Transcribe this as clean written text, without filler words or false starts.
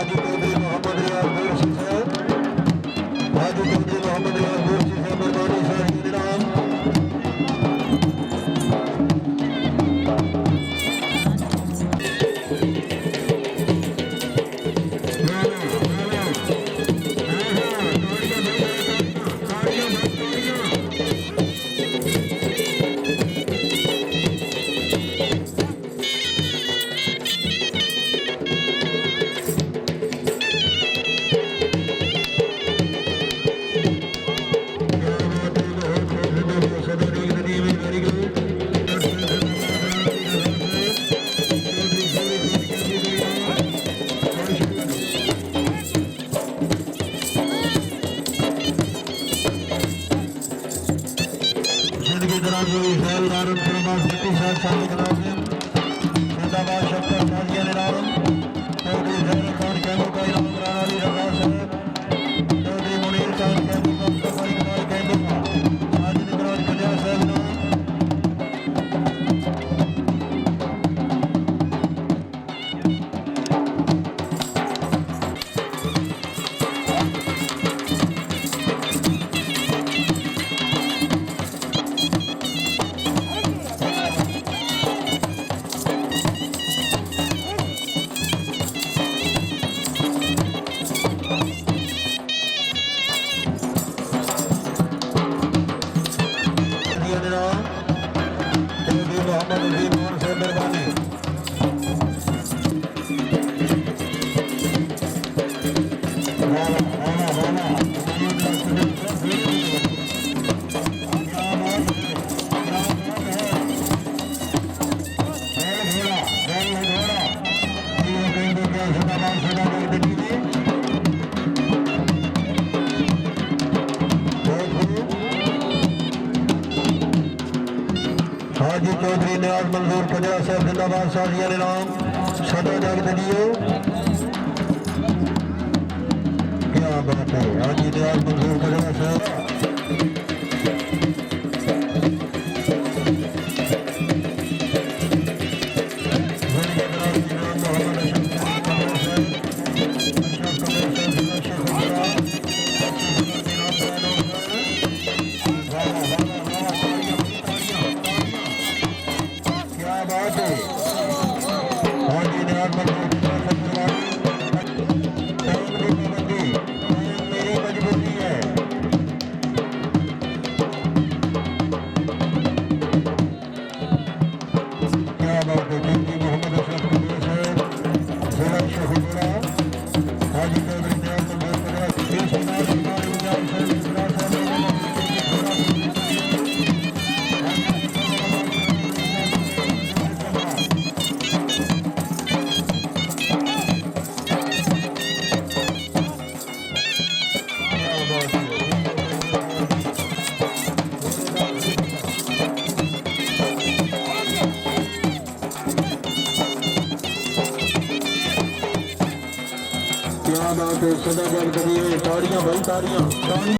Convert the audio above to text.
हाजी चौधरी मोहम्मद रियाज गोरसी साहब, हाजी चौधरी मोहम्मद रियाज गोरसी साहब मेहरबानी साहब के इनाम। ज़ैलदार प्रमाण सिटी साहब सामने जनाब ने जिंदाबाद शक्कर ताजिया ने नाम चौधरी ज़ैर खान कैमू का इनाम कराना अली रजा साहब, चौधरी मुनीर खान कैमू का मुस्तफा इकबाल कैमू का माजिद इमरान कलिया साहब इनाम। हाजी चौधरी न्याज मंजूर पंजा साहब जिंदाबाद साजिया ने नाम सदा जग दियो। क्या बात है, हाजी न्याज मंजूर पंजा साहब सदा जग करिए ताड़ियां भाई ताड़ियां।